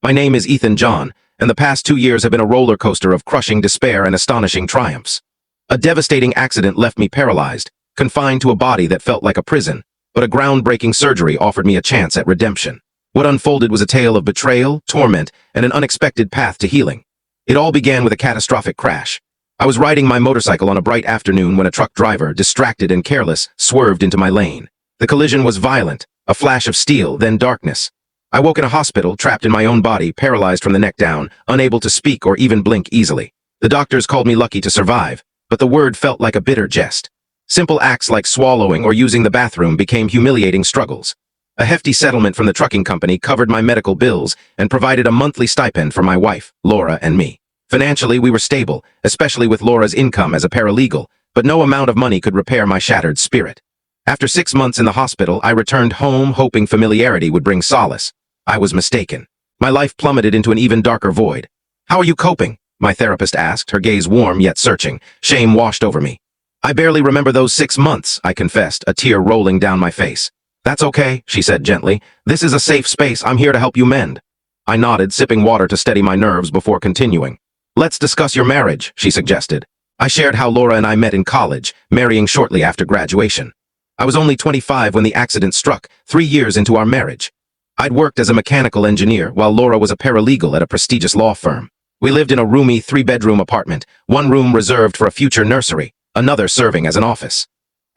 My name is Ethan John, and the past 2 years have been a roller coaster of crushing despair and astonishing triumphs. A devastating accident left me paralyzed, confined to a body that felt like a prison, but a groundbreaking surgery offered me a chance at redemption. What unfolded was a tale of betrayal, torment, and an unexpected path to healing. It all began with a catastrophic crash. I was riding my motorcycle on a bright afternoon when a truck driver, distracted and careless, swerved into my lane. The collision was violent, a flash of steel, then darkness. I woke in a hospital, trapped in my own body, paralyzed from the neck down, unable to speak or even blink easily. The doctors called me lucky to survive, but the word felt like a bitter jest. Simple acts like swallowing or using the bathroom became humiliating struggles. A hefty settlement from the trucking company covered my medical bills and provided a monthly stipend for my wife, Laura, and me. Financially, we were stable, especially with Laura's income as a paralegal, but no amount of money could repair my shattered spirit. After 6 months in the hospital, I returned home hoping familiarity would bring solace. I was mistaken. My life plummeted into an even darker void. "How are you coping?" my therapist asked, her gaze warm yet searching. Shame washed over me. "I barely remember those 6 months," I confessed, a tear rolling down my face. "That's okay," she said gently. "This is a safe space. I'm here to help you mend." I nodded, sipping water to steady my nerves before continuing. "Let's discuss your marriage," she suggested. I shared how Laura and I met in college, marrying shortly after graduation. I was only 25 when the accident struck, 3 years into our marriage. I'd worked as a mechanical engineer while Laura was a paralegal at a prestigious law firm. We lived in a roomy 3-bedroom apartment, one room reserved for a future nursery, another serving as an office.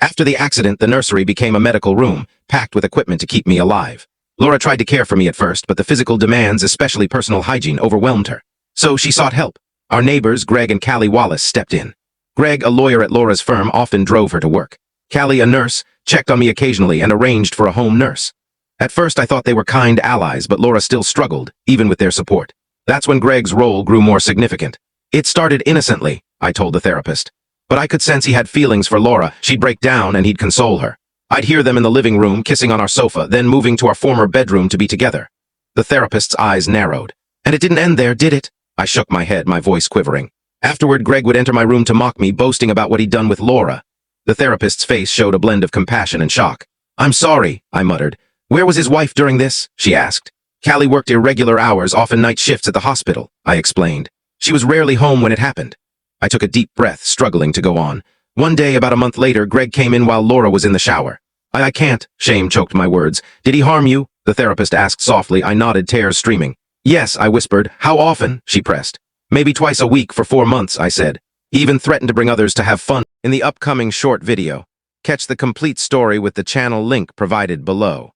After the accident, the nursery became a medical room, packed with equipment to keep me alive. Laura tried to care for me at first, but the physical demands, especially personal hygiene, overwhelmed her. So she sought help. Our neighbors, Greg and Callie Wallace, stepped in. Greg, a lawyer at Laura's firm, often drove her to work. Callie, a nurse, checked on me occasionally and arranged for a home nurse. At first, I thought they were kind allies, but Laura still struggled, even with their support. That's when Greg's role grew more significant. "It started innocently," I told the therapist. But I could sense he had feelings for Laura. She'd break down and he'd console her. I'd hear them in the living room, kissing on our sofa, then moving to our former bedroom to be together. The therapist's eyes narrowed. "And it didn't end there, did it?" I shook my head, my voice quivering. Afterward, Greg would enter my room to mock me, boasting about what he'd done with Laura. The therapist's face showed a blend of compassion and shock. "I'm sorry," I muttered. "Where was his wife during this?" she asked. "Callie worked irregular hours, often night shifts at the hospital," I explained. "She was rarely home when it happened." I took a deep breath, struggling to go on. One day, about a month later, Greg came in while Laura was in the shower. I can't," shame choked my words. "Did he harm you?" the therapist asked softly. I nodded, tears streaming. "Yes," I whispered. "How often?" she pressed. "Maybe twice a week for 4 months," I said. He even threatened to bring others to have fun. In the upcoming short video, catch the complete story with the channel link provided below.